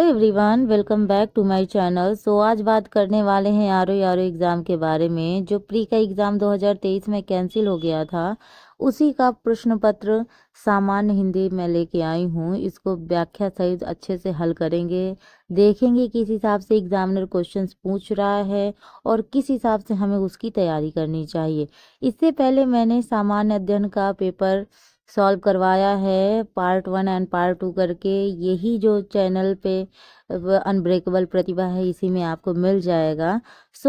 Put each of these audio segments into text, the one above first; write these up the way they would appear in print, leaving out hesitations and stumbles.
Hello everyone, welcome back to my channel. आज बात करने वाले हैं आर एग्ज़ाम के बारे में। जो प्री का एग्ज़ाम 2023 में कैंसिल हो गया था, उसी का प्रश्न पत्र सामान्य हिंदी में लेके आई हूँ। इसको व्याख्या सहित अच्छे से हल करेंगे, देखेंगे किस हिसाब से एग्जामिनर क्वेश्चंस पूछ रहा है और किस हिसाब से हमें उसकी तैयारी करनी चाहिए। इससे पहले मैंने सामान्य अध्ययन का पेपर सॉल्व करवाया है, पार्ट 1 एंड पार्ट 2 करके। यही जो चैनल पे अनब्रेकेबल प्रतिभा है, इसी में आपको मिल जाएगा।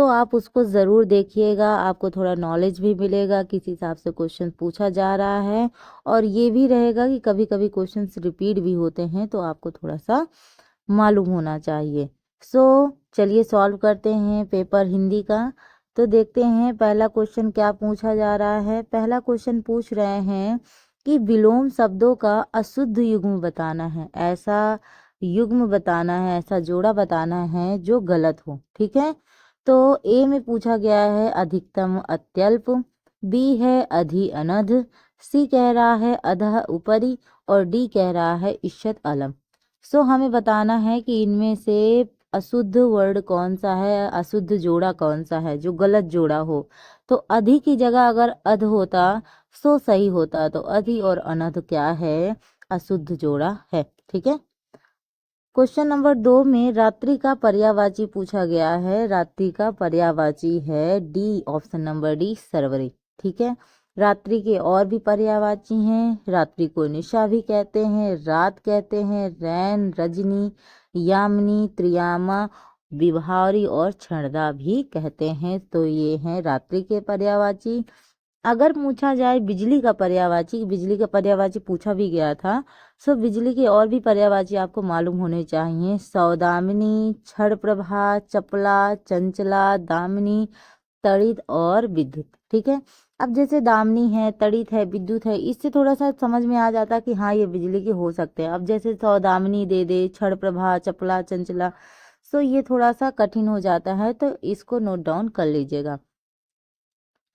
आप उसको ज़रूर देखिएगा, आपको थोड़ा नॉलेज भी मिलेगा किस हिसाब से क्वेश्चन पूछा जा रहा है। और ये भी रहेगा कि कभी कभी क्वेश्चंस रिपीट भी होते हैं, तो आपको थोड़ा सा मालूम होना चाहिए। चलिए सॉल्व करते हैं पेपर हिंदी का। तो देखते हैं पहला क्वेश्चन क्या पूछा जा रहा है। पहला क्वेश्चन पूछ रहे हैं कि विलोम शब्दों का अशुद्ध युग्म बताना है। ऐसा युग्म बताना है, ऐसा जोड़ा बताना है जो गलत हो। ठीक है, तो ए में पूछा गया है अधिकतम अत्यल्प, बी है अधि अनध, सी कह रहा है अधः उपरि और डी कह रहा है इष्यत अलम। हमें बताना है कि इनमें से अशुद्ध वर्ड कौन सा है, अशुद्ध जोड़ा कौन सा है जो गलत जोड़ा हो। तो अधि की जगह अगर अध होता सही होता, तो अधि और अनध क्या है, अशुद्ध जोड़ा है। ठीक है, क्वेश्चन नंबर 2 में रात्रि का पर्यायवाची पूछा गया है। रात्रि का पर्यायवाची है D, option number D, Sharvari. ठीक है, रात्रि के और भी पर्यायवाची हैं। रात्रि को निशा भी कहते हैं, रात कहते हैं, रैन, रजनी, यामिनी, त्रियामा, विभावरी और क्षणदा भी कहते हैं। तो ये हैं रात्रि के पर्यायवाची। अगर पूछा जाए बिजली का पर्यायवाची, बिजली का पर्यायवाची पूछा भी गया था। बिजली के और भी पर्यायवाची आपको मालूम होने चाहिए। सौदामिनी, क्षण प्रभा, चपला, चंचला, दामिनी, तड़ित और विद्युत। ठीक है, अब जैसे दामिनी है, तड़ित है, विद्युत है, इससे थोड़ा सा समझ में आ जाता कि हाँ ये बिजली के हो सकते हैं। अब जैसे सौदामिनी दे दे, क्षण प्रभा, चपला, चंचला, ये थोड़ा सा कठिन हो जाता है, तो इसको नोट डाउन कर लीजिएगा।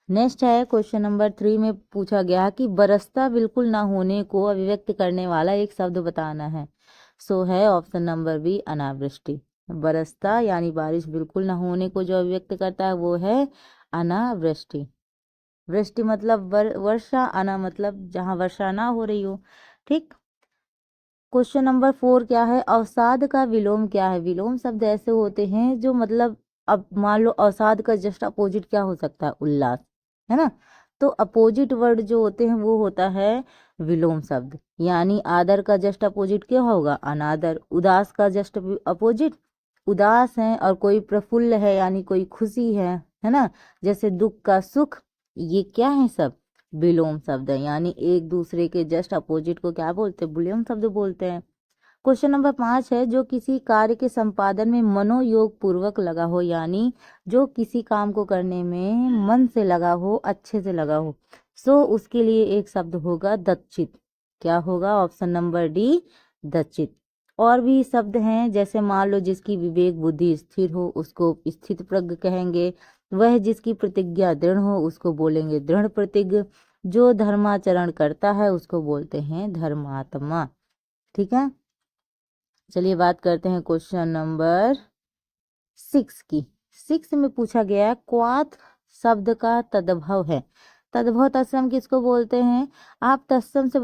नेक्स्ट है क्वेश्चन नंबर 3 में पूछा गया कि बरसता बिल्कुल ना होने को अभिव्यक्त करने वाला एक शब्द बताना है। है ऑप्शन नंबर बी, अनावृष्टि। बरसता यानी बारिश बिल्कुल ना होने को जो अभिव्यक्त करता है वो है अनावृष्टि। वृष्टि मतलब वर्षा, अना मतलब जहाँ वर्षा ना हो रही हो। ठीक, क्वेश्चन नंबर 4 क्या है, अवसाद का विलोम क्या है। विलोम शब्द ऐसे होते हैं जो मतलब, अब मान लो अवसाद का जस्ट अपोजिट क्या हो सकता है, उल्लास, है ना। तो अपोजिट वर्ड जो होते हैं वो होता है विलोम शब्द। यानी आदर का जस्ट अपोजिट क्या होगा, अनादर। उदास का जस्ट अपोजिट उदास है, और कोई प्रफुल्ल है यानी कोई खुशी है ना। जैसे दुख का सुख, ये क्या है, सब विलोम शब्द है। यानी एक दूसरे के जस्ट अपोजिट को क्या बोलते हैं, विलोम शब्द बोलते हैं। क्वेश्चन नंबर 5 है, जो किसी कार्य के संपादन में मनोयोग पूर्वक लगा हो, यानी जो किसी काम को करने में मन से लगा हो, अच्छे से लगा हो, उसके लिए एक शब्द होगा दक्षित। क्या होगा, ऑप्शन नंबर डी, दक्षित। और भी शब्द हैं, जैसे मान लो जिसकी विवेक बुद्धि स्थिर हो उसको स्थित प्रज्ञ कहेंगे। वह जिसकी प्रतिज्ञा दृढ़ हो उसको बोलेंगे दृढ़ प्रतिज्ञ। जो धर्माचरण करता है उसको बोलते हैं धर्मात्मा। ठीक है, चलिए बात करते हैं क्वेश्चन नंबर 6 की। 6 में पूछा गया क्वाथ शब्द का तद्भव है। तद्भव तत्सम किसको बोलते हैं, आप तत्सम से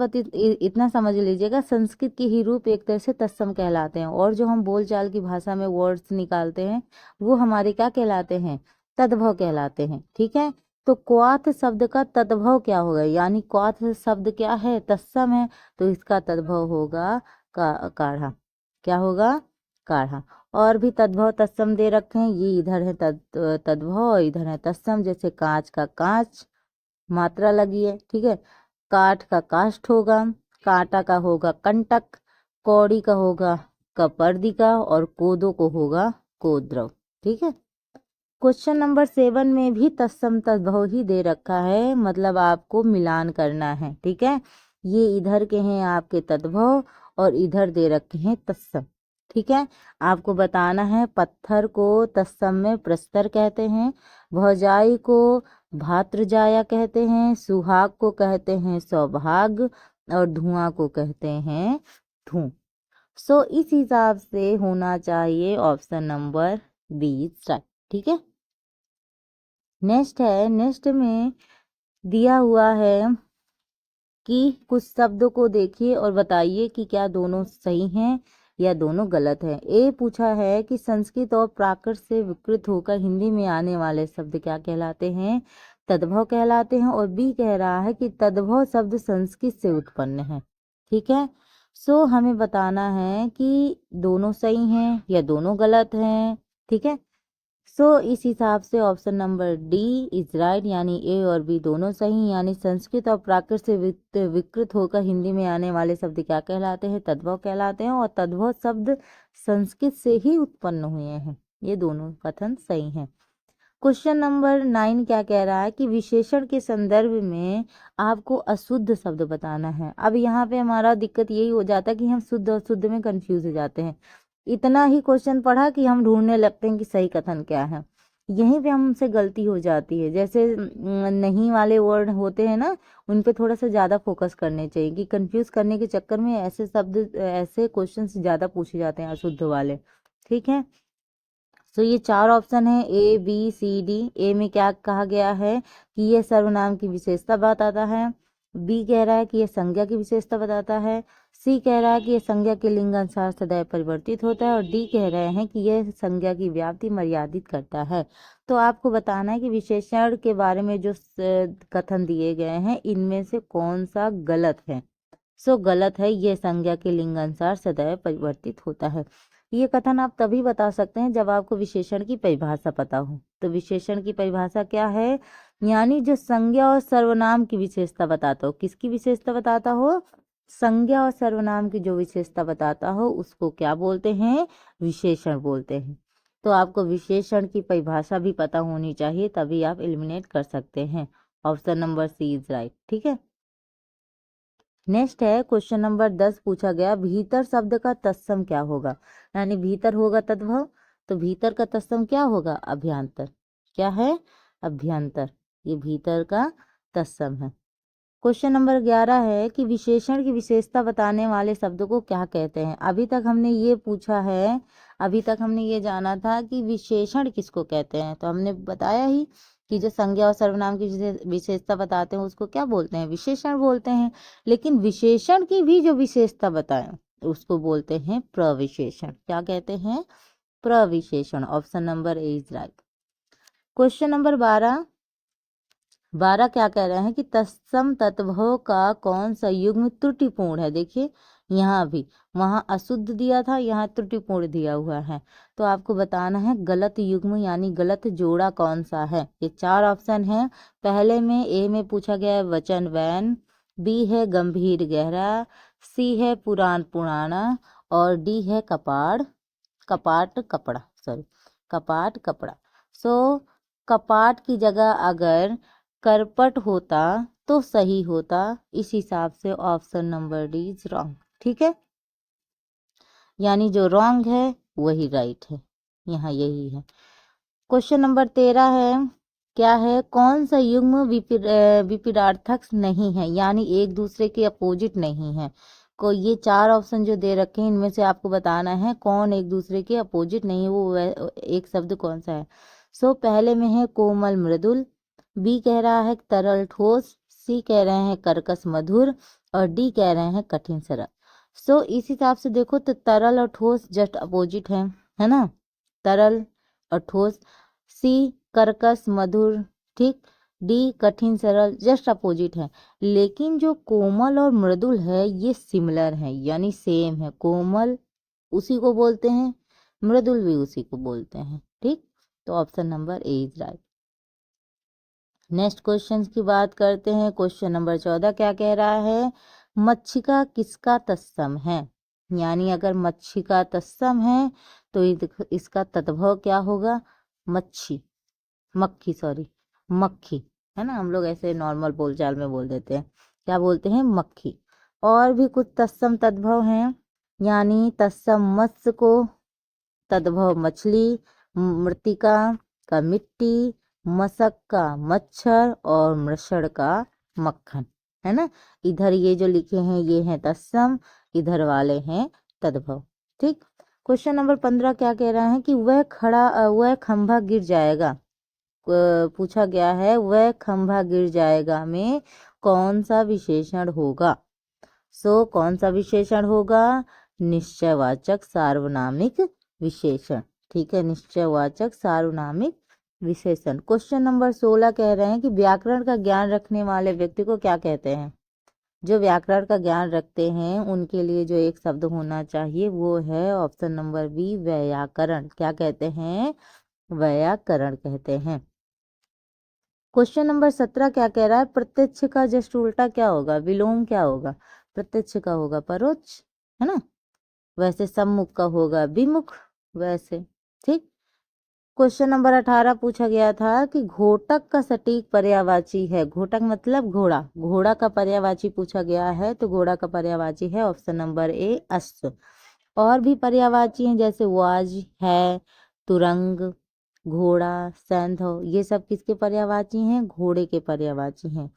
इतना समझ लीजिएगा, संस्कृत के ही रूप एक तरह से तत्सम कहलाते हैं, और जो हम बोलचाल की भाषा में वर्ड्स निकालते हैं वो हमारे क्या कहलाते हैं, तद्भव कहलाते हैं। ठीक है, तो क्वाथ शब्द का तद्भव क्या होगा, यानी क्वाथ शब्द क्या है, तत्सम है, तो इसका तद्भव होगा काढ़ा। क्या होगा, काढ़ा। और भी तद्भव तत्सम दे रखे हैं, ये इधर है तद्भव और इधर है तत्सम। जैसे कांच का कांच, मात्रा लगी है। ठीक है, काठ का काष्ठ होगा, कांटा का होगा कंटक, कौड़ी का होगा कपर्दिका, और कोदो को होगा कोद्रव। ठीक है, क्वेश्चन नंबर 7 में भी तत्सम तद्भव ही दे रखा है, मतलब आपको मिलान करना है। ठीक है, ये इधर के हैं आपके तद्भव और इधर दे रखे हैं तत्सम। ठीक है, आपको बताना है पत्थर को तत्सम में प्रस्तर कहते हैं, भौजाई को भातृजाया कहते हैं, सुहाग को कहते हैं सौभाग्य, और धुआं को कहते हैं धूम। सो इस हिसाब से होना चाहिए ऑप्शन नंबर बी राइट। ठीक है, नेक्स्ट में दिया हुआ है कि कुछ शब्दों को देखिए और बताइए कि क्या दोनों सही हैं या दोनों गलत हैं। ए पूछा है कि संस्कृत और प्राकृत से विकृत होकर हिंदी में आने वाले शब्द क्या कहलाते हैं, तद्भव कहलाते हैं। और बी कह रहा है कि तद्भव शब्द संस्कृत से उत्पन्न है। ठीक है, सो हमें बताना है कि दोनों सही हैं या दोनों गलत हैं। ठीक है, सो इस हिसाब से option number D is right, यानी ए और बी दोनों सही। यानी संस्कृत और प्राकृत से विकृत होकर हिंदी में आने वाले शब्द क्या कहलाते हैं, तद्भव कहलाते हैं। और तद्भव शब्द संस्कृत से ही उत्पन्न हुए हैं। ये दोनों कथन सही हैं। क्वेश्चन नंबर 9 क्या कह रहा है कि विशेषण के संदर्भ में आपको अशुद्ध शब्द बताना है। अब यहाँ पे हमारा दिक्कत यही हो जाता है कि हम शुद्ध और शुद्ध में कंफ्यूज हो जाते हैं। इतना ही क्वेश्चन पढ़ा कि हम ढूंढने लगते हैं कि सही कथन क्या है। यहीं पे हमसे गलती हो जाती है। जैसे नहीं वाले वर्ड होते हैं ना, उन पे थोड़ा सा ज़्यादा फोकस करने चाहिए कि कंफ्यूज करने के चक्कर में ऐसे शब्द ऐसे क्वेश्चन ज़्यादा पूछे जाते हैं अशुद्ध वाले। ठीक है, तो ये चार ऑप्शन है ए बी सी डी। ए में क्या कहा गया है कि यह सर्वनाम की विशेषता बताता है। बी कह रहा है कि यह संज्ञा की विशेषता बताता है। सी कह रहा है कि यह संज्ञा के लिंग अनुसार सदैव परिवर्तित होता है। और डी कह रहे हैं कि यह संज्ञा की व्याप्ति मर्यादित करता है। तो आपको बताना है कि विशेषण के बारे में जो कथन दिए गए हैं इनमें से कौन सा गलत है। सो गलत है, यह संज्ञा के लिंग अनुसार सदैव परिवर्तित होता है। ये कथन आप तभी बता सकते हैं जब आपको विशेषण की परिभाषा पता हो। तो विशेषण की परिभाषा क्या है, यानी जो संज्ञा और सर्वनाम की विशेषता बताता हो। किसकी विशेषता बताता हो, संज्ञा और सर्वनाम की जो विशेषता बताता हो उसको क्या बोलते हैं, विशेषण बोलते हैं। तो आपको विशेषण की परिभाषा भी पता होनी चाहिए, तभी आप एलिमिनेट कर सकते हैं। Option number C is right. ठीक है, नेक्स्ट है क्वेश्चन नंबर 10 पूछा गया भीतर शब्द का तत्सम क्या होगा। यानी भीतर होगा तद्भव, तो भीतर का तत्सम क्या होगा, अभ्यंतर। क्या है, अभ्यंतर। ये भीतर का तत्सम है। क्वेश्चन नंबर 11 है कि विशेषण की विशेषता बताने वाले शब्द को क्या कहते हैं। अभी तक हमने ये पूछा है, अभी तक हमने ये जाना था कि विशेषण किसको कहते हैं। तो हमने बताया ही कि जो संज्ञा और सर्वनाम की विशेषता बताते हैं उसको क्या बोलते हैं, विशेषण बोलते हैं। लेकिन विशेषण की भी जो विशेषता बताएं उसको बोलते हैं प्रविशेषण। क्या कहते हैं, प्रविशेषण। Option number A is right. Question number 12 क्या कह रहे हैं कि तत्सम तत्भव का कौन सा युग्म त्रुटिपूर्ण है। देखिए यहाँ भी, वहाँ अशुद्ध दिया था, यहाँ त्रुटिपूर्ण दिया हुआ है। तो आपको बताना है गलत युग्म यानी गलत जोड़ा कौन सा है। ये चार ऑप्शन है। पहले में ए में पूछा गया है वचन वैन, बी है गंभीर गहरा, सी है पुराण पुराना, और डी है कपाट कपड़ा। सॉरी, कपाट कपड़ा। सो कपाट की जगह अगर करपट होता तो सही होता। इस हिसाब से option number D is wrong. ठीक है, यानी जो रॉन्ग है वही राइट है। यहाँ यही है। क्वेश्चन नंबर 13 है, क्या है, कौन सा युग्म विपरीतार्थक नहीं है, यानी एक दूसरे के अपोजिट नहीं है। को ये चार ऑप्शन जो दे रखे हैं इनमें से आपको बताना है कौन एक दूसरे के अपोजिट नहीं है, वो एक शब्द कौन सा है। सो पहले में है कोमल मृदुल, बी कह रहा है तरल ठोस, सी कह रहे हैं कर्कश मधुर, और डी कह रहे हैं कठिन सरल। सो इस हिसाब से देखो तो तरल और ठोस जस्ट अपोजिट है ना, तरल और ठोस। सी कर्कश मधुर, ठीक। डी कठिन सरल जस्ट अपोजिट है। लेकिन जो कोमल और मृदुल है ये सिमिलर है, यानी सेम है। कोमल उसी को बोलते हैं, मृदुल भी उसी को बोलते हैं। ठीक, तो option number A is right. Next question की बात करते हैं। क्वेश्चन नंबर 14 क्या कह रहा है, मच्छिका किसका तत्सम है। यानी अगर मच्छिका तत्सम है तो इसका तद्भव क्या होगा, मक्खी सॉरी, मक्खी है ना। हम लोग ऐसे नॉर्मल बोलचाल में बोल देते हैं, क्या बोलते हैं, मक्खी। और भी कुछ तत्सम तद्भव हैं, यानी तत्सम मत्स्य को तद्भव मछली, मृतिका का मिट्टी, मशक का मच्छर, और मृषण का मक्खन, है ना। इधर ये जो लिखे हैं ये हैं तत्सम, इधर वाले हैं तद्भव। ठीक। क्वेश्चन नंबर 15 क्या कह रहा है कि वह खंभा गिर जाएगा। पूछा गया है वह खंभा गिर जाएगा में कौन सा विशेषण होगा। कौन सा विशेषण होगा, निश्चयवाचक सार्वनामिक विशेषण। ठीक है, निश्चयवाचक सार्वनामिक विशेषण। क्वेश्चन नंबर 16 कह रहे हैं कि व्याकरण का ज्ञान रखने वाले व्यक्ति को क्या कहते हैं। जो व्याकरण का ज्ञान रखते हैं उनके लिए जो एक शब्द होना चाहिए वो है ऑप्शन नंबर बी, व्याकरण। क्या कहते हैं, व्याकरण कहते हैं। क्वेश्चन नंबर 17 क्या कह रहा है, प्रत्यक्ष का जस्ट उल्टा क्या होगा, विलोम क्या होगा। प्रत्यक्ष का होगा परोक्ष, है ना। वैसे सम्मुख का होगा विमुख, वैसे। ठीक। क्वेश्चन नंबर 18 पूछा गया था कि घोटक का सटीक पर्यायवाची है। घोटक मतलब घोड़ा, घोड़ा का पर्यायवाची पूछा गया है तो घोड़ा का पर्यायवाची है ऑप्शन नंबर ए, अश्व। और भी पर्यायवाची हैं जैसे वाज है, तुरंग, घोड़ा, सैंधव, ये सब किसके पर्यायवाची हैं, घोड़े के पर्यायवाची हैं।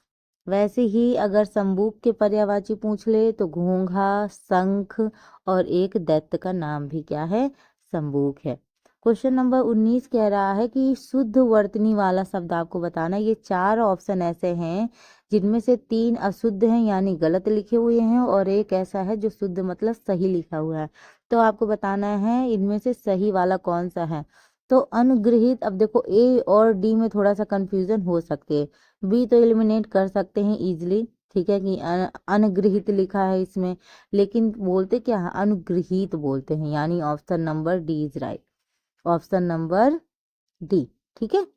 वैसे ही अगर संबूक के पर्यायवाची पूछ ले तो घोंघा, शंख और एक दैत्य का नाम भी क्या है, संबूक है। क्वेश्चन नंबर 19 कह रहा है कि शुद्ध वर्तनी वाला शब्द आपको बताना। ये 4 ऑप्शन ऐसे हैं जिनमें से 3 अशुद्ध हैं यानी गलत लिखे हुए हैं और एक ऐसा है जो शुद्ध मतलब सही लिखा हुआ है। तो आपको बताना है इनमें से सही वाला कौन सा है। तो अनुग्रहित, अब देखो ए और डी में थोड़ा सा कंफ्यूजन हो सकती है, बी तो एलिमिनेट कर सकते हैं इजीली। ठीक है कि अनुग्रहित लिखा है इसमें, लेकिन बोलते क्या है, अनुग्रहित बोलते हैं, यानी option number D is right, option number D. ठीक है।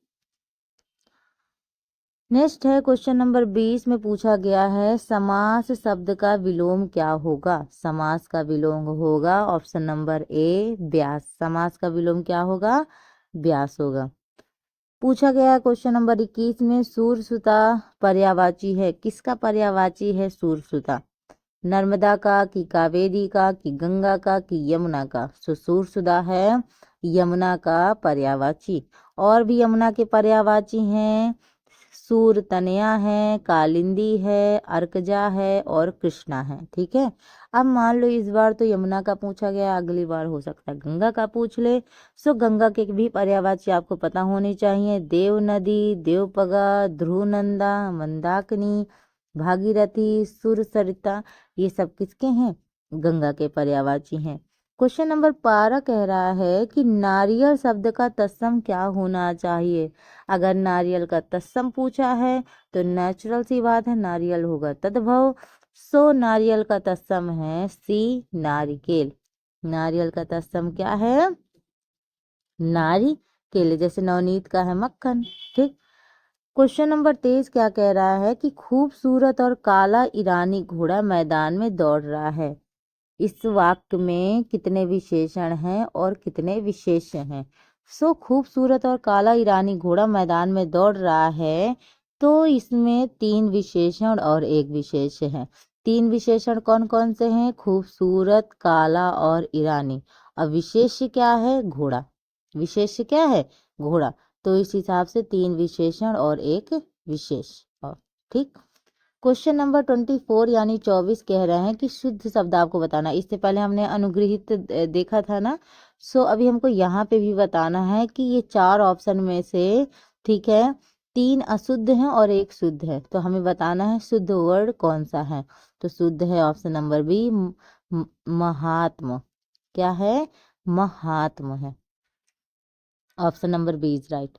नेक्स्ट है क्वेश्चन नंबर 20 में पूछा गया है समास शब्द का विलोम क्या होगा। समास का विलोम होगा ऑप्शन नंबर ए, व्यास। समास का विलोम क्या होगा, व्यास होगा। पूछा गया है क्वेश्चन नंबर 21 में सूरसुता पर्यायवाची है, किसका पर्यायवाची है सूरसुता, नर्मदा का कि कावेरी का कि गंगा का कि यमुना का। सूरसुता है यमुना का पर्यायवाची। और भी यमुना के पर्यायवाची हैं, सूर तनया है, कालिंदी है, अर्कजा है और कृष्णा है। ठीक है। अब मान लो इस बार तो यमुना का पूछा गया, अगली बार हो सकता है गंगा का पूछ ले। गंगा के भी पर्यायवाची आपको पता होनी चाहिए, देव नदी, देवपगा, ध्रुवनंदा, मंदाकिनी, भागीरथी, सुरसरिता, ये सब किसके हैं, गंगा के पर्यायवाची हैं। क्वेश्चन नंबर 12 कह रहा है कि नारियल शब्द का तत्सम क्या होना चाहिए। अगर नारियल का तत्सम पूछा है तो नेचुरल सी बात है नारियल होगा तद्भव। नारियल का तत्सम है सी, नारिकेल। नारियल का तत्सम क्या है, नारिकेल, जैसे नवनीत का है मक्खन। ठीक। क्वेश्चन नंबर 23 क्या कह रहा है कि खूबसूरत और काला ईरानी घोड़ा मैदान में दौड़ रहा है। इस वाक्य में कितने विशेषण हैं और कितने विशेष्य हैं। खूबसूरत और काला ईरानी घोड़ा मैदान में दौड़ रहा है तो इसमें 3 विशेषण और 1 विशेष्य है। 3 विशेषण कौन कौन से हैं, खूबसूरत, काला और ईरानी। और विशेष्य क्या है, घोड़ा। विशेष्य क्या है, घोड़ा। तो इस हिसाब से 3 विशेषण और 1 विशेष। और ठीक। क्वेश्चन नंबर 24 यानी 24 कह रहे हैं कि शुद्ध शब्द आपको बताना। इससे पहले हमने अनुग्रहित देखा था ना। अभी हमको यहाँ पे भी बताना है कि ये 4 ऑप्शन में से, ठीक है, 3 अशुद्ध हैं और 1 शुद्ध है। तो हमें बताना है शुद्ध वर्ड कौन सा है। तो शुद्ध है ऑप्शन नंबर बी, महात्म। क्या है, महात्म है, option number B is right.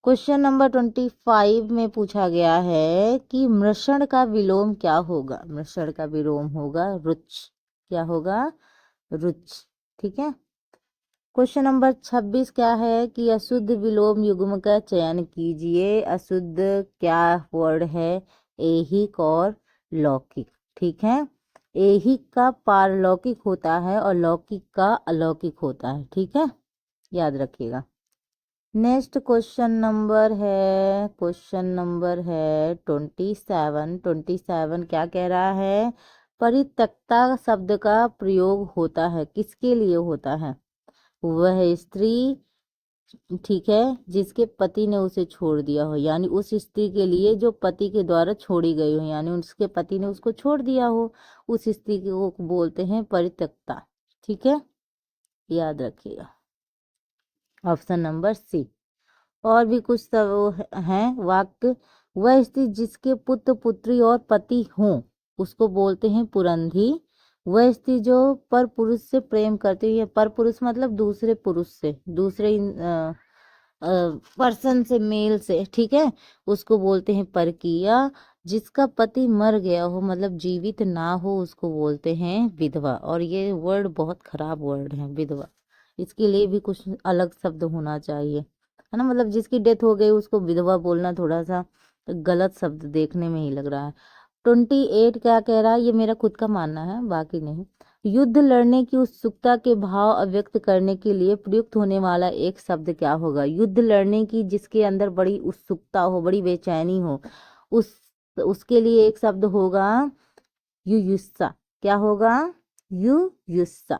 Question number 25 में पूछा गया है कि मृषण का विलोम क्या होगा। मृषण का विलोम होगा रुच। क्या होगा, रुच। ठीक है। क्वेश्चन नंबर 26 क्या है कि अशुद्ध विलोम युग्म का चयन कीजिए। अशुद्ध क्या वर्ड है, ऐहिक और लौकिक। ठीक है। ऐहिक का पारलौकिक होता है और लौकिक का अलौकिक होता है। ठीक है, याद रखिएगा। नेक्स्ट क्वेश्चन नंबर है 27 क्या कह रहा है, परित्यक्ता शब्द का प्रयोग होता है, किसके लिए होता है। वह स्त्री, ठीक है, जिसके पति ने उसे छोड़ दिया हो, यानी उस स्त्री के लिए जो पति के द्वारा छोड़ी गई हो, यानी उसके पति ने उसको छोड़ दिया हो, उस स्त्री को बोलते हैं परित्यक्ता। ठीक है, याद रखिएगा। Option number C. और भी कुछ सब हैं वाक्य। वह स्त्री जिसके पुत्र पुत्री और पति हों उसको बोलते हैं पुरंधी। वह स्त्री जो पर पुरुष से प्रेम करती है, पर पुरुष मतलब दूसरे पुरुष से, दूसरे पर्सन से, मेल से, ठीक है, उसको बोलते हैं परकीया। जिसका पति मर गया हो मतलब जीवित ना हो उसको बोलते हैं विधवा। और ये वर्ड बहुत खराब वर्ड है विधवा, इसके लिए भी कुछ अलग शब्द होना चाहिए, है ना। मतलब जिसकी डेथ हो गई उसको विधवा बोलना थोड़ा सा गलत शब्द देखने में ही लग रहा है। 28 क्या कह रहा है, ये मेरा खुद का मानना है बाकी नहीं। युद्ध लड़ने की उत्सुकता के भाव अव्यक्त करने के लिए प्रयुक्त होने वाला एक शब्द क्या होगा। युद्ध लड़ने की जिसके अंदर बड़ी उत्सुकता हो, बड़ी बेचैनी हो, उस उसके लिए एक शब्द होगा युयुत्सा। क्या होगा, युयुत्सा।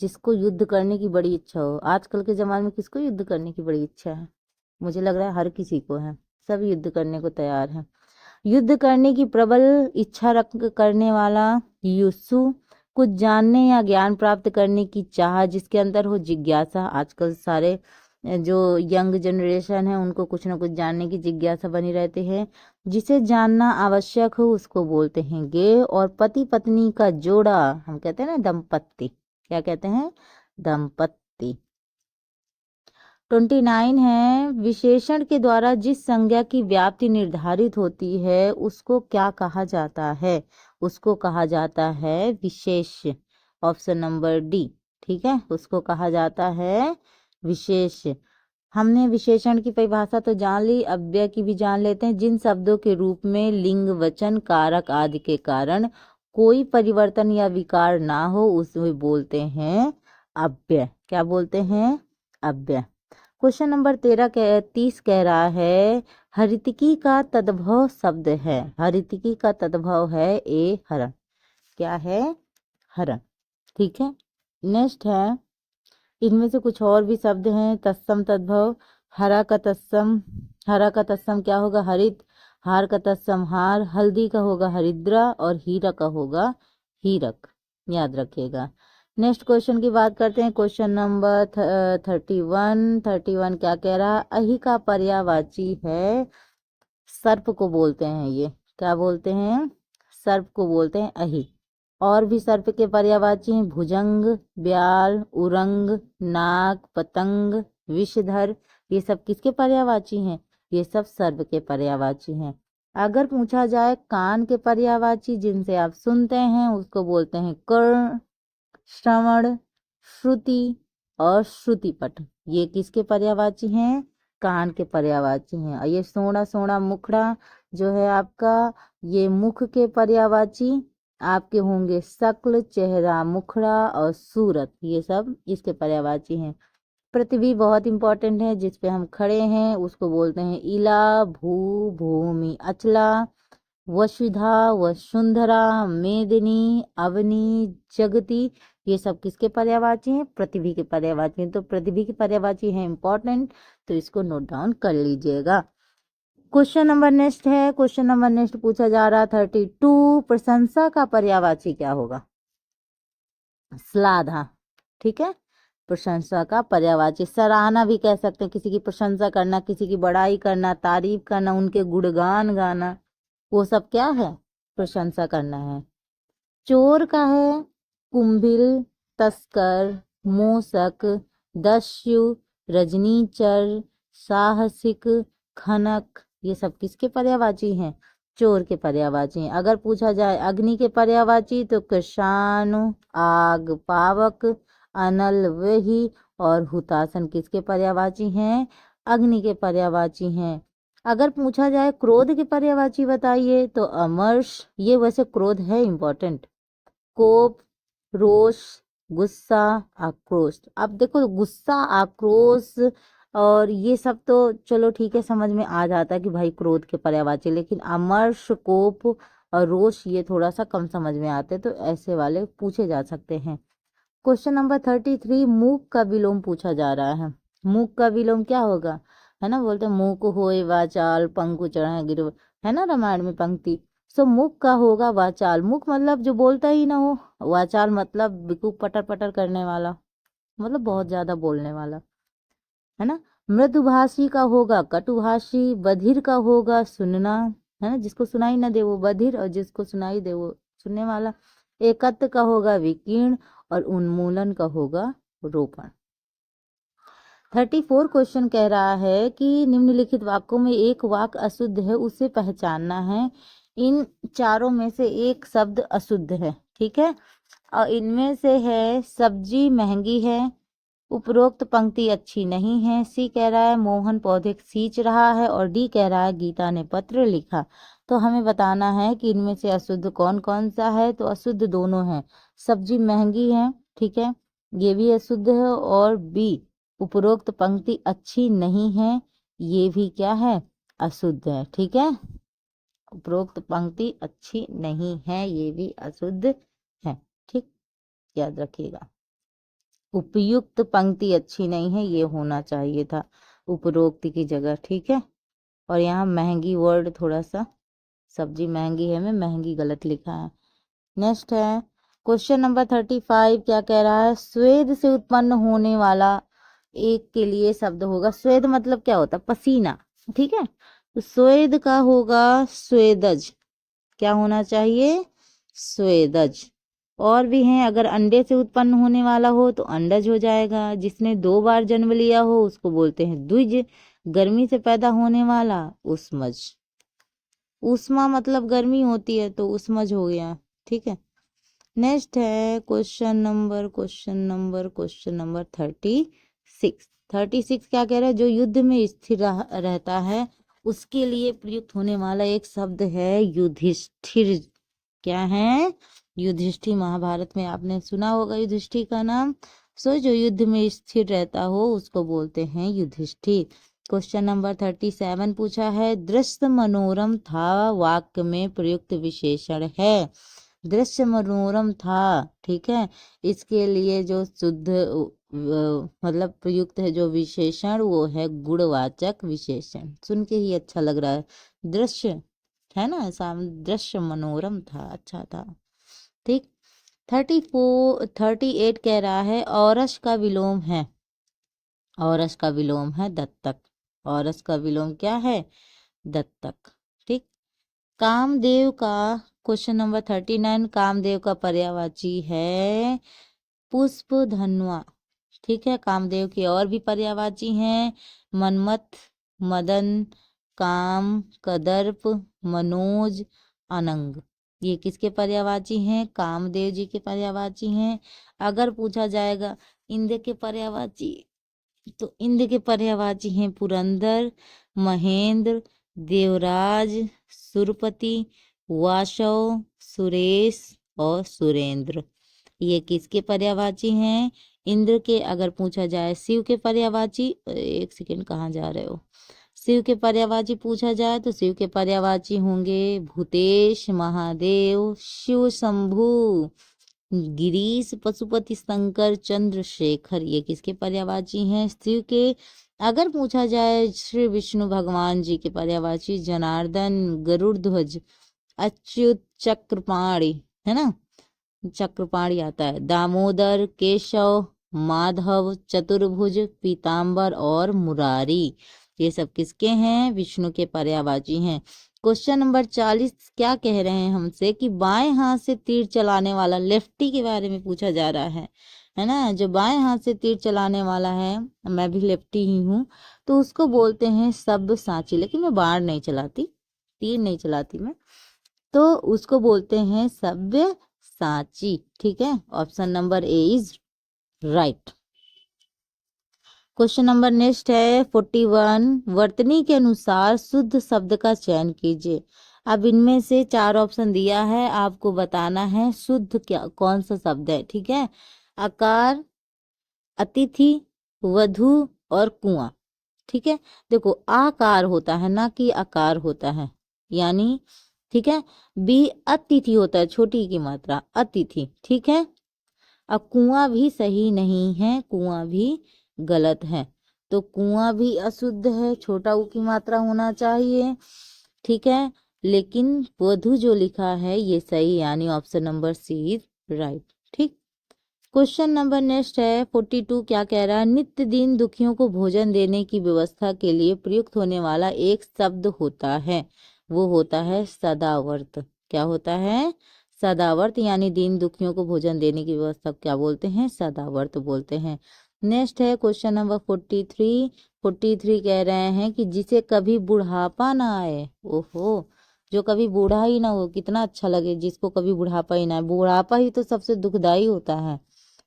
जिसको युद्ध करने की बड़ी इच्छा हो। आजकल के जमाने में किसको युद्ध करने की बड़ी इच्छा है, मुझे लग रहा है हर किसी को है, सब युद्ध करने को तैयार है। युद्ध करने की प्रबल इच्छा रख करने वाला युत्सु। कुछ जानने या ज्ञान प्राप्त करने की चाह, जिसके अंदर हो जिज्ञासा। आजकल सारे जो यंग जनरेशन है उनको कुछ ना कुछ जानने की जिज्ञासा बनी रहती है। जिसे जानना आवश्यक हो उसको बोलते हैं गे। और पति पत्नी का जोड़ा हम कहते हैं ना दंपत्ति, क्या कहते हैं, दंपत्ति। 29 है विशेषण के द्वारा जिस संज्ञा की व्याप्ति निर्धारित होती है उसको क्या कहा जाता है। उसको कहा जाता है विशेष। ऑप्शन नंबर डी, ठीक है, उसको कहा जाता है विशेष। हमने विशेषण की परिभाषा तो जान ली, अव्यय की भी जान लेते हैं। जिन शब्दों के रूप में लिंग वचन कारक आदि के कारण कोई परिवर्तन या विकार ना हो उसे बोलते हैं अव्यय। क्या बोलते हैं, अव्यय। क्वेश्चन नंबर 30 कह रहा है हरितिकी का तद्भव शब्द है। हरितिकी का तद्भव है ए हरण। क्या है, हरण, ठीक है। नेक्स्ट है, इनमें से कुछ और भी शब्द हैं तत्सम तद्भव। हरा का तत्सम, हरा का तत्सम क्या होगा, हरित। हार का तत्सम हार। हल्दी का होगा हरिद्रा और हीरा का होगा हीरक, याद रखिएगा। नेक्स्ट क्वेश्चन की बात करते हैं। क्वेश्चन नंबर 31 क्या कह रहा है, अहि का पर्यायवाची है सर्प को बोलते हैं। ये क्या बोलते हैं, सर्प को बोलते हैं अहि। और भी सर्प के पर्यायवाची हैं भुजंग, ब्याल, उरंग, नाग, पतंग, विषधर। ये सब किसके पर्यायवाची हैं, ये सब सर्प के पर्यायवाची हैं। अगर पूछा जाए कान के पर्यायवाची जिनसे आप सुनते हैं उसको बोलते हैं कर्ण, श्रवण, श्रुति और श्रुतिपट। ये किसके पर्यायवाची हैं, कान के पर्यायवाची हैं। और ये सोना सोना मुखड़ा जो है आपका, ये मुख के पर्यायवाची आपके होंगे शक्ल, चेहरा, मुखड़ा और सूरत, ये सब इसके पर्यायवाची हैं। पृथ्वी बहुत इंपॉर्टेंट है, जिस पे हम खड़े हैं उसको बोलते हैं इला, भू, भूमि, अचला, वसुधा, वसुंधरा, मेदिनी, अवनी, जगती। ये सब किसके पर्यायवाची हैं, पृथ्वी के पर्यायवाची हैं। तो पृथ्वी के पर्यायवाची है इंपॉर्टेंट, तो इसको नोट डाउन कर लीजिएगा। क्वेश्चन नंबर नेक्स्ट है, क्वेश्चन नंबर नेक्स्ट पूछा जा रहा 32 प्रशंसा का पर्यायवाची क्या होगा, श्लाघा, ठीक है। प्रशंसा का पर्यायवाची सराहना भी कह सकते हैं, किसी की प्रशंसा करना, किसी की बड़ाई करना, तारीफ करना, उनके गुणगान गाना, वो सब क्या है, प्रशंसा करना है। चोर का है कुंभिल, तस्कर, मोसक, दस्यु, रजनीचर, साहसिक, खनक। ये सब किसके पर्यायवाची हैं, चोर के पर्यायवाची हैं। अगर पूछा जाए अग्नि के पर्यायवाची तो कृषाणु, आग, पावक, अनल, वही और हुतासन किसके पर्यायवाची हैं, अग्नि के पर्यायवाची हैं। अगर पूछा जाए क्रोध के पर्यायवाची बताइए तो अमर्ष, ये वैसे क्रोध है इंपॉर्टेंट, कोप, रोष, गुस्सा, आक्रोश। अब देखो गुस्सा, आक्रोश और ये सब तो चलो ठीक है समझ में आ जाता है कि भाई क्रोध के पर्यायवाची, लेकिन अमर्ष, कोप और रोष ये थोड़ा सा कम समझ में आते, तो ऐसे वाले पूछे जा सकते हैं। क्वेश्चन नंबर 33 मूक का विलोम पूछा जा रहा है। मूक का विलोम क्या होगा, है ना, बोलते हैं मूक होए वाचाल पंखु चढ़े गिर, है ना रामायण में पंक्ति। सो मूक का होगा वाचाल। मूक मतलब जो बोलता ही ना हो, वाचाल मतलब बिकू पटर पटर करने वाला, मतलब बहुत ज्यादा बोलने वाला, है ना। मृदुभाषी का होगा कटुभाषी, बधिर का होगा सुनना, है ना, जिसको सुनाई ना दे वो बधिर, और जिसको सुनाई दे वो सुनने वाला। एकत्व का होगा विकीर्ण, और उन्मूलन का होगा रोपण। 34 क्वेश्चन कह रहा है कि निम्नलिखित वाक्यों में एक वाक्य अशुद्ध है, उसे पहचानना है। इन चारों में से एक शब्द अशुद्ध है, ठीक है, और इनमें से है सब्जी महंगी है, उपरोक्त पंक्ति अच्छी नहीं है, सी कह रहा है मोहन पौधे सींच रहा है, और डी कह रहा है गीता ने पत्र लिखा। तो हमें बताना है कि इनमें से अशुद्ध कौन कौन सा है। तो अशुद्ध दोनों है, सब्जी महंगी है, ठीक है, ये भी अशुद्ध है, और बी उपरोक्त पंक्ति अच्छी नहीं है, ये भी क्या है, अशुद्ध है, ठीक है। उपरोक्त पंक्ति अच्छी नहीं है, ये भी अशुद्ध है, ठीक, याद रखिएगा। उपयुक्त पंक्ति अच्छी नहीं है, ये होना चाहिए था उपरोक्त की जगह, ठीक है। और यहाँ महंगी वर्ड थोड़ा सा, सब्जी महंगी है में महंगी गलत लिखा है। नेक्स्ट है क्वेश्चन नंबर 35, क्या कह रहा है, स्वेद से उत्पन्न होने वाला एक के लिए शब्द होगा। स्वेद मतलब क्या होता है, पसीना, ठीक है, तो स्वेद का होगा स्वेदज, क्या होना चाहिए, स्वेदज। और भी हैं, अगर अंडे से उत्पन्न होने वाला हो तो अंडज हो जाएगा, जिसने 2 बार जन्म लिया हो उसको बोलते हैं द्विज, गर्मी से पैदा होने वाला उष्मज, उष्मा मतलब गर्मी होती है तो उष्मज हो गया, ठीक है। नेक्स्ट है क्वेश्चन नंबर 36। 36 क्या कह रहा है, जो युद्ध में स्थिर रहता है उसके लिए प्रयुक्त होने वाला एक शब्द है युधिष्ठिर। क्या है, युधिष्ठिर, महाभारत में आपने सुना होगा युधिष्ठिर का नाम। सो जो युद्ध में स्थिर रहता हो उसको बोलते हैं युधिष्ठिर। क्वेश्चन नंबर 37 पूछा है, दृश्य मनोरम था वाक्य में प्रयुक्त विशेषण है। दृश्य मनोरम था, ठीक है, इसके लिए जो शुद्ध मतलब प्रयुक्त है जो विशेषण वो है गुणवाचक विशेषण। सुन के ही अच्छा लग रहा है, दृश्य है ना, दृश्य मनोरम था, अच्छा था, ठीक। 38 कह रहा है औरस का विलोम है, औरस का विलोम है दत्तक, औरस का विलोम क्या है, दत्तक, ठीक। कामदेव का क्वेश्चन नंबर 39, कामदेव का पर्यायवाची है पुष्प धन्वा, ठीक है। कामदेव के और भी पर्यायवाची हैं, मनमथ, मदन, काम, कदर्प, मनोज, अनंग। ये किसके पर्यायवाची हैं, कामदेव जी के पर्यायवाची हैं। अगर पूछा जाएगा इंद्र के पर्यायवाची, तो इंद्र के पर्यायवाची हैं पुरंदर, महेंद्र, देवराज, सुरपति, वासव, सुरेश और सुरेंद्र। ये किसके पर्यायवाची हैं, इंद्र के। अगर पूछा जाए शिव के पर्यायवाची, एक सेकेंड कहाँ जा रहे हो, शिव के पर्यायवाची पूछा जाए तो शिव के पर्यायवाची होंगे भूतेश, महादेव, शिव शंभु, गिरीश, पशुपति, शंकर, चंद्रशेखर। ये किसके पर्यायवाची हैं, शिव के। अगर पूछा जाए श्री विष्णु भगवान जी के पर्यायवाची जनार्दन, गरुड़ ध्वज, अच्युत, चक्रपाणी, है ना, चक्रपाणी आता है, दामोदर, केशव, माधव, चतुर्भुज, पीताम्बर और मुरारी। ये सब किसके हैं, विष्णु के पर्यायवाची हैं। क्वेश्चन नंबर 40 क्या कह रहे हैं हमसे कि बाएं हाथ से तीर चलाने वाला, लेफ्टी के बारे में पूछा जा रहा है ना, जो बाएं हाथ से तीर चलाने वाला है, मैं भी लेफ्टी ही हूँ, तो उसको बोलते हैं सब सांची। लेकिन मैं बाण नहीं चलाती, तीर नहीं चलाती मैं, तो उसको बोलते हैं सव्य सांची, ठीक है। Option number A is right. Question number next है 41, वर्तनी के अनुसार शुद्ध शब्द का चयन कीजिए। अब इनमें से 4 ऑप्शन दिया है, आपको बताना है शुद्ध क्या कौन सा शब्द है, ठीक है। आकार, अतिथि, वधु और कुआं, ठीक है। देखो आकार होता है ना कि आकार होता है, यानी ठीक है। बी अतिथि होता है, छोटी की मात्रा अतिथि, ठीक है। अब कुआं भी सही नहीं है, कुआं भी गलत है, तो कुआं भी अशुद्ध है, छोटा ऊ की मात्रा होना चाहिए, ठीक है। लेकिन वधु जो लिखा है ये सही, यानी option number C is right. ठीक। क्वेश्चन नंबर नेक्स्ट है 42। क्या कह रहा है? नित्य दिन दुखियों को भोजन देने की व्यवस्था के लिए प्रयुक्त होने वाला एक शब्द होता है, वो होता है सदावर्त। क्या होता है? सदावर्त। यानी दीन दुखियों को भोजन देने की व्यवस्था क्या बोलते हैं? सदावर्त बोलते हैं। नेक्स्ट है क्वेश्चन नंबर 43। 43 कह रहे हैं कि जिसे कभी बुढ़ापा ना आए। ओहो, जो कभी बूढ़ा ही ना हो, कितना अच्छा लगे जिसको कभी बुढ़ापा ही ना आए। बुढ़ापा ही तो सबसे दुखदाई होता है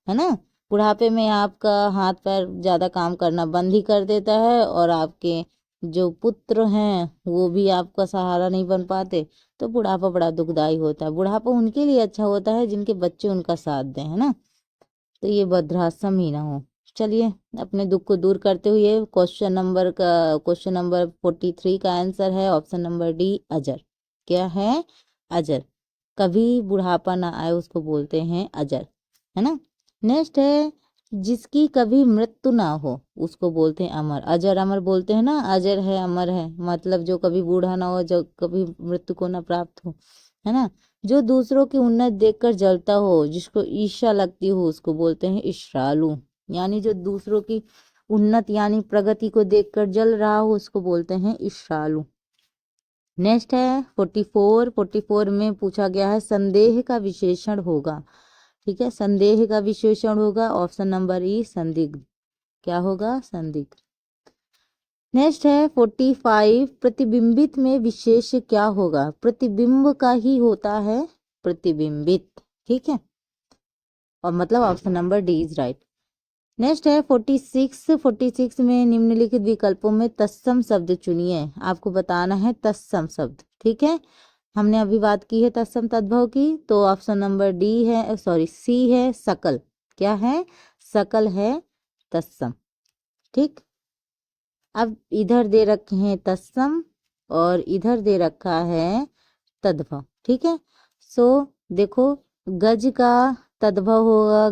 ना। बुढ़ापे में आपका हाथ पैर ज्यादा काम करना बंद ही कर देता है, और आपके जो पुत्र हैं वो भी आपका सहारा नहीं बन पाते। तो बुढ़ापा बड़ा दुखदाई होता है। बुढ़ापा उनके लिए अच्छा होता है जिनके बच्चे उनका साथ दें, है ना। तो ये वृद्धाश्रम ही ना हो। चलिए, अपने दुख को दूर करते हुए क्वेश्चन नंबर 43 का आंसर है ऑप्शन नंबर डी, अजर। क्या है? अजर। कभी बुढ़ापा ना आए उसको बोलते हैं अजर, है ना। नेक्स्ट है जिसकी कभी मृत्यु ना हो उसको बोलते हैं अमर। अजर अमर बोलते हैं ना, अजर है अमर है, मतलब जो कभी बूढ़ा ना हो, जो कभी मृत्यु को ना प्राप्त हो, है ना। जो दूसरों की उन्नति देखकर जलता हो, जिसको ईर्ष्या लगती हो, उसको बोलते हैं ईर्ष्यालु। यानी जो दूसरों की उन्नति यानी प्रगति को देखकर जल रहा हो उसको बोलते हैं ईर्ष्यालु। नेक्स्ट है 44। 44 में पूछा गया है संदेह का विशेषण होगा। ठीक है, संदेह का विशेषण होगा ऑप्शन नंबर ई, संदिग्ध। क्या होगा? संदिग्ध। नेक्स्ट है 45। प्रतिबिंबित में विशेष क्या होगा? प्रतिबिंब का ही होता है प्रतिबिंबित। ठीक है, और मतलब option number D is right. Next है 46। 46 में निम्नलिखित विकल्पों में तत्सम शब्द चुनिए। आपको बताना है तत्सम शब्द। ठीक है, हमने अभी बात की है तत्सम तद्भव की, तो ऑप्शन नंबर डी है, सॉरी सी है, सकल। क्या है? सकल है तत्सम। ठीक। अब इधर दे रखे हैं तत्सम और इधर दे रखा है तद्भव। ठीक है, सो देखो, गज का तद्भव होगा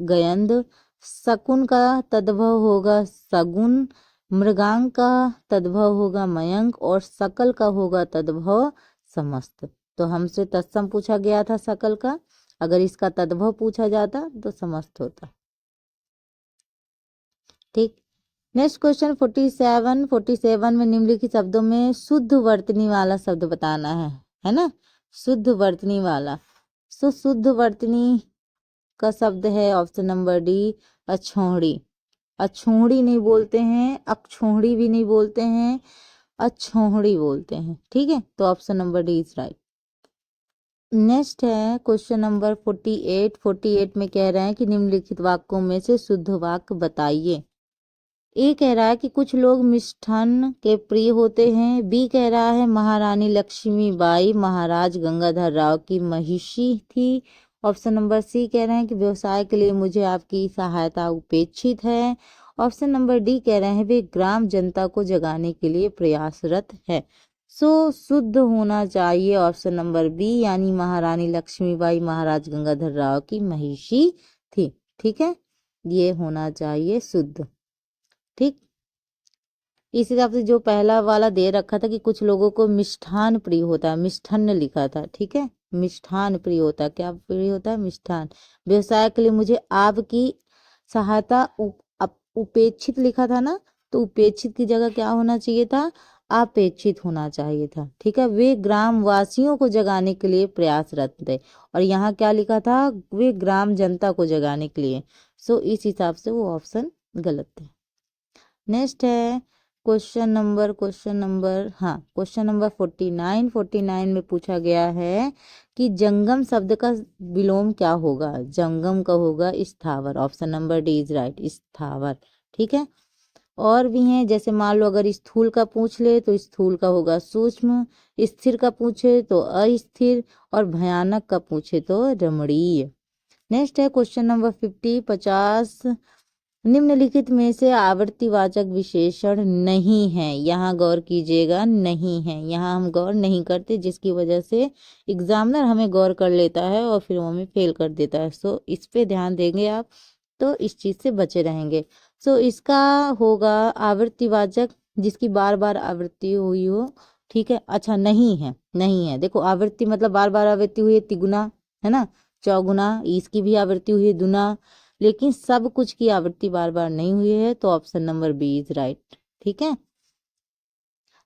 गयंद, शकुन का तद्भव होगा सगुन, मृगांक का तद्भव होगा मयंक, और सकल का होगा तद्भव समस्त। तो हमसे तत्सम पूछा गया था सकल का, अगर इसका तद्भव पूछा जाता तो समस्त होता। ठीक। Next question 47। 47 में निम्नलिखित शब्दों में शुद्ध वर्तनी वाला शब्द बताना है ना। शुद्ध वर्तनी वाला, सो शुद्ध वर्तनी का शब्द है ऑप्शन नंबर डी, अछोहड़ी। अछोहड़ी नहीं बोलते हैं, अक्षोहड़ी भी नहीं बोलते हैं, अछोहड़ी बोलते हैं। ठीक है, तो option number D is right. Next है क्वेश्चन नंबर 48। 48 में कह रहे हैं कि निम्नलिखित वाक्यों में से शुद्ध वाक्य बताइए। ए कह रहा है कि कुछ लोग मिष्ठान के प्रिय होते हैं। बी कह रहा है महारानी लक्ष्मीबाई महाराज गंगाधर राव की महिषी थी। ऑप्शन नंबर सी कह रहे हैं कि व्यवसाय के लिए मुझे आपकी सहायता उपेक्षित है। ऑप्शन नंबर डी कह रहे हैं वे ग्राम जनता को जगाने के लिए प्रयासरत है। सो शुद्ध होना चाहिए ऑप्शन नंबर बी, यानी महारानी लक्ष्मीबाई महाराज गंगाधर राव की महिषी थी। ठीक है, ये होना चाहिए शुद्ध। ठीक। इस हिसाब से जो पहला वाला दे रखा था कि कुछ लोगों को मिष्ठान प्रिय होता है, मिष्ठान लिखा था। ठीक है, मिष्ठान प्रिय होता है। क्या प्रिय होता है? मिष्ठान। व्यवसाय के लिए मुझे आपकी सहायता उपेक्षित लिखा था ना, तो उपेक्षित की जगह क्या होना चाहिए था? अपेक्षित होना चाहिए था। ठीक है, वे ग्राम वासियों को जगाने के लिए प्रयासरत थे, और यहाँ क्या लिखा था? वे ग्राम जनता को जगाने के लिए। सो इस हिसाब से वो ऑप्शन गलत है। नेक्स्ट है क्वेश्चन नंबर 49। 49 में पूछा गया है कि जंगम शब्द का विलोम क्या होगा? जंगम का होगा स्थावर। Option number D is right, स्थावर। ठीक है, और भी हैं, जैसे मान लो अगर स्थूल का पूछ ले तो स्थूल का होगा सूक्ष्म, स्थिर का पूछे तो अस्थिर, और भयानक का पूछे तो रमणीय। नेक्स्ट है क्वेश्चन नंबर 50। निम्नलिखित में से आवर्तीवाचक विशेषण नहीं है। यहाँ गौर कीजिएगा, नहीं है, यहाँ हम गौर नहीं करते, जिसकी वजह से एग्जामिनर हमें गौर कर लेता है और फिर वो हमें फेल कर देता है। सो इस पे ध्यान देंगे आप तो इस चीज से बचे रहेंगे। सो इसका होगा आवर्तीवाचक जिसकी बार बार आवृत्ति हुई हो। ठीक है, अच्छा नहीं है, नहीं है। देखो आवृत्ति मतलब बार बार आवृत्ति हुई है, तिगुना, है ना। चौगुना, इसकी भी आवृत्ति हुई है दुना, लेकिन सब कुछ की आवृत्ति बार बार नहीं हुई है, तो option number B is right. ठीक है।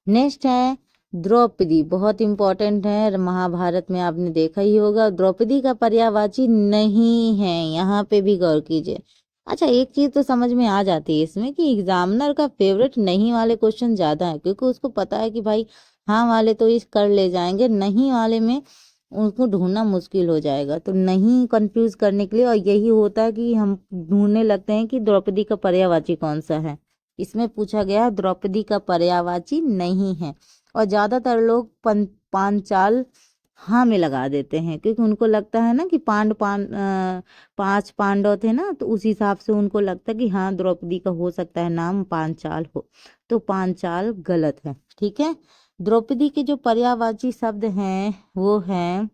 नेक्स्ट है द्रौपदी, बहुत इंपॉर्टेंट है, महाभारत में आपने देखा ही होगा। द्रौपदी का पर्यायवाची नहीं है, यहाँ पे भी गौर कीजिए। अच्छा, एक चीज तो समझ में आ जाती है इसमें कि एग्जामिनर का फेवरेट नहीं वाले क्वेश्चन ज्यादा है, क्योंकि उसको पता है कि भाई हाँ वाले तो इस कर ले जाएंगे, नहीं वाले में उनको ढूंढना मुश्किल हो जाएगा, तो नहीं कंफ्यूज करने के लिए। और यही होता है कि हम ढूंढने लगते हैं कि द्रौपदी का पर्यायवाची कौन सा है। इसमें पूछा गया द्रौपदी का पर्यायवाची नहीं है, और ज्यादातर लोग पांचाल हाँ में लगा देते हैं, क्योंकि उनको लगता है ना कि पांच पांडव थे ना, तो उस हिसाब से उनको लगता है कि हाँ द्रौपदी का हो सकता है नाम पांचाल हो, तो पांचाल गलत है। ठीक है। द्रौपदी के जो पर्यायवाची शब्द हैं वो हैं,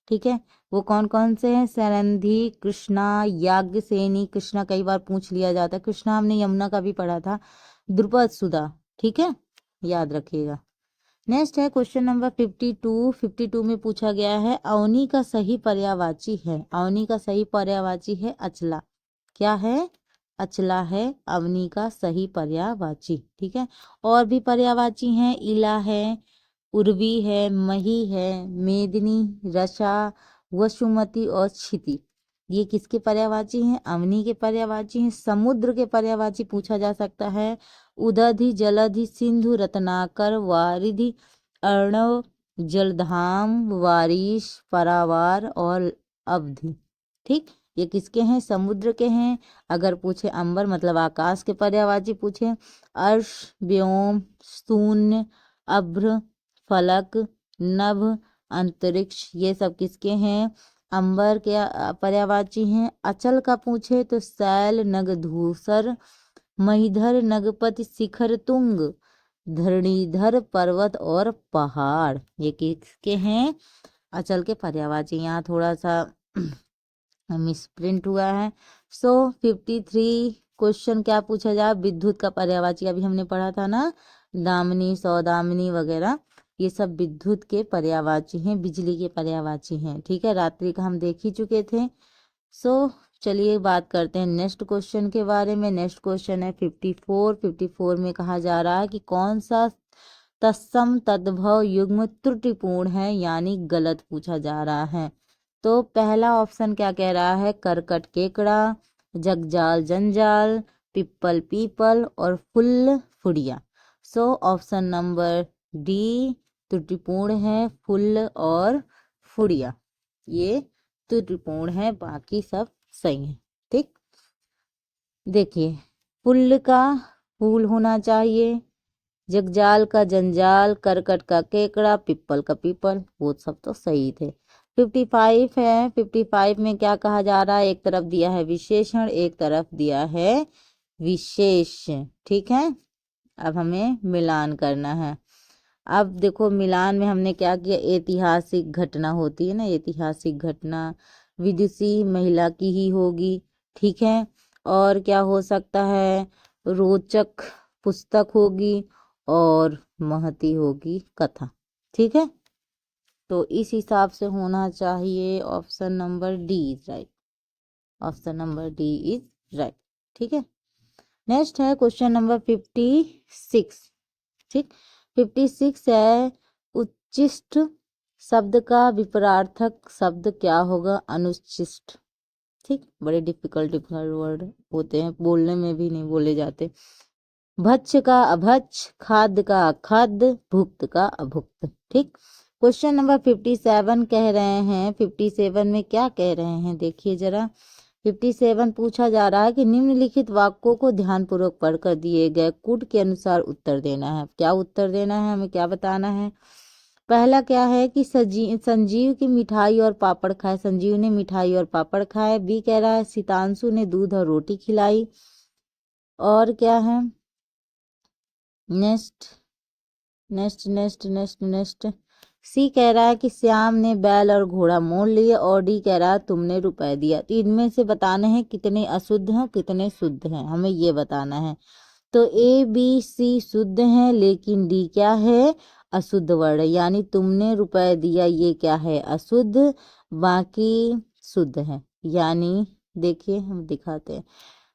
ठीक है, वो कौन कौन से हैं? सरंधी, कृष्णा, याज्ञसेनी, कृष्णा कई बार पूछ लिया जाता है, कृष्णा हमने यमुना का भी पढ़ा था, द्रुपद, सुधा। ठीक है, याद रखिएगा। नेक्स्ट है क्वेश्चन नंबर 52। 52 में पूछा गया है अवनी का सही पर्यायवाची है, अवनी का सही पर्यायवाची है अचला। क्या है? अचला है अवनी का सही पर्यायवाची। ठीक है। और भी पर्यायवाची हैं, इला है, उर्वी है, मही है, मेदिनी, रसा, वसुमती और क्षिति। ये किसके पर्यायवाची हैं? अवनी के पर्यायवाची हैं। समुद्र के पर्यायवाची पूछा जा सकता है, उदधि, जलधि, सिंधु, रत्नाकर, वारिधि, अर्णव, जलधाम, वारिश, परावार और अवधि। ठीक, ये किसके हैं? समुद्र के हैं। अगर पूछे अंबर मतलब आकाश के पर्यायवाची पूछे, अर्श, व्योम, शून्य, अभ्र, फलक, नभ, अंतरिक्ष, ये सब किसके हैं? अंबर के पर्यायवाची हैं। अचल का पूछे तो शैल, नग, धूसर, महीधर, नगपति, शिखर, तुंग, धरणीधर, पर्वत और पहाड़, ये किसके हैं? अचल के पर्यायवाची। यहाँ थोड़ा सा मिसप्रिंट हुआ है। 53 क्वेश्चन क्या पूछा जाए? विद्युत का पर्यायवाची अभी हमने पढ़ा था ना, दामिनी, सौदामिनी वगैरह, ये सब विद्युत के पर्यायवाची हैं, बिजली के पर्यायवाची हैं। ठीक है, रात्रि का हम देख ही चुके थे। चलिए बात करते हैं नेक्स्ट क्वेश्चन के बारे में। नेक्स्ट क्वेश्चन है 54। 54 में कहा जा रहा है कि कौन सा तत्सम तद्भव युग्म त्रुटिपूर्ण है, यानी गलत पूछा जा रहा है। तो पहला ऑप्शन क्या कह रहा है? करकट केकड़ा, जगजाल जंजाल, पिप्पल पीपल और फुल फुड़िया। ऑप्शन नंबर डी त्रुटिपूर्ण है, फुल और फुड़िया ये त्रुटिपूर्ण है, बाकी सब सही है। ठीक, देखिए, फुल का फूल होना चाहिए, जगजाल का जंजाल, करकट का केकड़ा, पिप्पल का पीपल, वो सब तो सही थे। 55 है। 55 में क्या कहा जा रहा है? एक तरफ दिया है विशेषण, एक तरफ दिया है विशेष। ठीक है, अब हमें मिलान करना है। अब देखो मिलान में हमने क्या किया, ऐतिहासिक घटना होती है ना, ऐतिहासिक घटना विदुषी महिला की ही होगी। ठीक है, और क्या हो सकता है? रोचक पुस्तक होगी और महती होगी कथा। ठीक है, तो इस हिसाब से होना चाहिए option number D is right, option number D is right. ठीक है, नेक्स्ट है क्वेश्चन नंबर 56। ठीक, 56 है उच्चिष्ट शब्द का विपरार्थक शब्द क्या होगा? अनुचिष्ट। ठीक, बड़े डिफिकल्ट वर्ड होते हैं, बोलने में भी नहीं बोले जाते। भक्ष्य का अभक्ष्य, खाद्य का अखाद्य, भुक्त का अभुक्त। ठीक, क्वेश्चन नंबर 57 कह रहे हैं, 57 में क्या कह रहे हैं देखिए जरा। 57 पूछा जा रहा है कि निम्नलिखित वाक्यों को ध्यानपूर्वक पढ़कर दिए गए कुट के अनुसार उत्तर देना है। क्या उत्तर देना है? हमें क्या बताना है? पहला क्या है कि संजीव की मिठाई और पापड़ खाए, संजीव ने मिठाई और पापड़ खाए। बी कह रहा है सीतांशु ने दूध और रोटी खिलाई। और क्या है? Next next next next next C कह रहा है कि श्याम ने बैल और घोड़ा मोल लिए। और डी कह रहा है तुमने रुपए दिया। तो इनमें से बताने हैं कितने अशुद्ध हैं कितने शुद्ध हैं, हमें ये बताना है। तो ए बी सी शुद्ध हैं, लेकिन डी क्या है? अशुद्ध वर्ण, यानी तुमने रुपए दिया ये क्या है? अशुद्ध। बाकी शुद्ध है। यानी देखिए हम दिखाते हैं।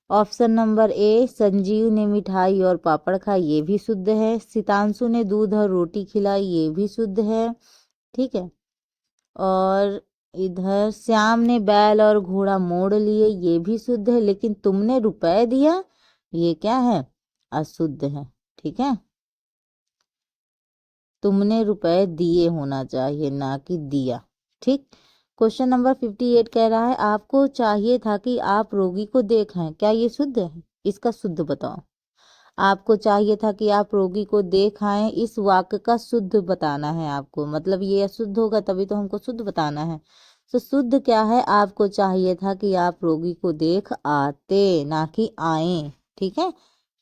ऑप्शन नंबर ए, संजीव ने मिठाई और पापड़ खाई, ये भी शुद्ध है। सितांशु ने दूध और रोटी खिलाई, ये भी शुद्ध है। ठीक है। और इधर श्याम ने बैल और घोड़ा मोड़ लिए, ये भी शुद्ध है। लेकिन तुमने रुपए दिया, ये क्या है? अशुद्ध है। ठीक है। तुमने रुपए दिए होना चाहिए, ना कि दिया। ठीक। क्वेश्चन नंबर 58 कह रहा है आपको चाहिए था कि आप रोगी को देखें, क्या ये शुद्ध है? इसका शुद्ध बताओ। आपको चाहिए था कि आप रोगी को देखाएं, इस वाक्य का शुद्ध बताना है आपको। मतलब ये अशुद्ध होगा तभी तो हमको शुद्ध बताना है। तो शुद्ध क्या है? आपको चाहिए था कि आप रोगी को देख आते, ना कि आए। ठीक है।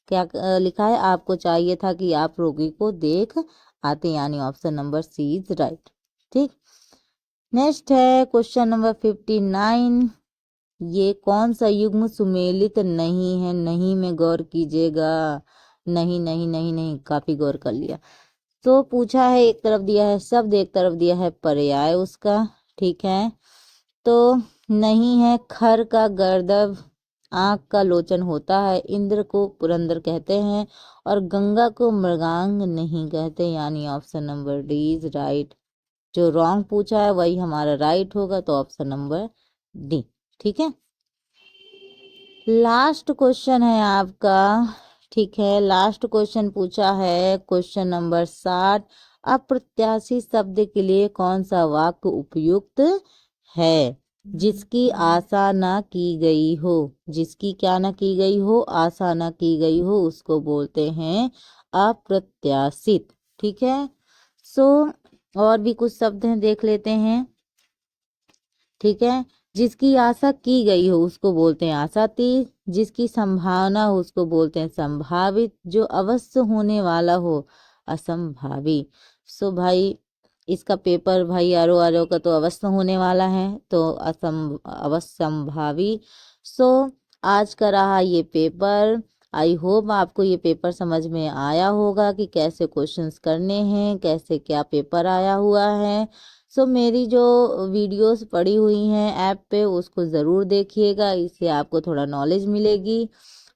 क्या लिखा है? आपको चाहिए था कि आप रोगी को देख आते, यानी option number C is right. ठीक। नेक्स्ट है क्वेश्चन नंबर 59। ये कौन सा युग्म सुमेलित नहीं है? नहीं में गौर कीजिएगा। नहीं नहीं नहीं नहीं, काफी गौर कर लिया। तो पूछा है, एक तरफ दिया है शब्द, एक तरफ दिया है पर्याय उसका। ठीक है। तो नहीं है खर का गर्दभ, आंख का लोचन होता है, इंद्र को पुरंदर कहते हैं और गंगा को मृगांग नहीं कहते, यानी option number D is right. जो रॉन्ग पूछा है वही हमारा राइट होगा, तो ऑप्शन नंबर डी। ठीक है। लास्ट क्वेश्चन है आपका। ठीक है। लास्ट क्वेश्चन पूछा है क्वेश्चन नंबर 60। अप्रत्याशित शब्द के लिए कौन सा वाक्य उपयुक्त है? जिसकी आशा ना की गई हो, जिसकी क्या ना की गई हो? आशा ना की गई हो, उसको बोलते हैं अप्रत्याशित। ठीक है। सो और भी कुछ शब्द हैं, देख लेते हैं। ठीक है। जिसकी आशा की गई हो उसको बोलते हैं आशातीत, जिसकी संभावना हो उसको बोलते हैं संभावित, जो अवश्य होने वाला हो असंभावी। सो भाई इसका पेपर भाई आरो आरो का तो अवश्य होने वाला है, तो असंभावी। सो आज का रहा ये पेपर। आई होप आपको ये पेपर समझ में आया होगा कि कैसे क्वेश्चंस करने हैं, कैसे क्या पेपर आया हुआ है। सो मेरी जो वीडियोस पड़ी हुई हैं ऐप पे उसको ज़रूर देखिएगा, इससे आपको थोड़ा नॉलेज मिलेगी।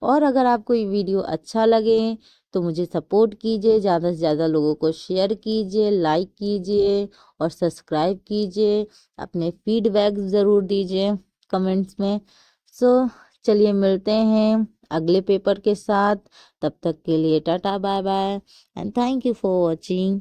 और अगर आपको ये वीडियो अच्छा लगे तो मुझे सपोर्ट कीजिए, ज़्यादा से ज़्यादा लोगों को शेयर कीजिए, लाइक कीजिए और सब्सक्राइब कीजिए। अपने फीडबैक ज़रूर दीजिए कमेंट्स में। सो चलिए मिलते हैं अगले पेपर के साथ। तब तक के लिए tata bye bye and thank you for watching.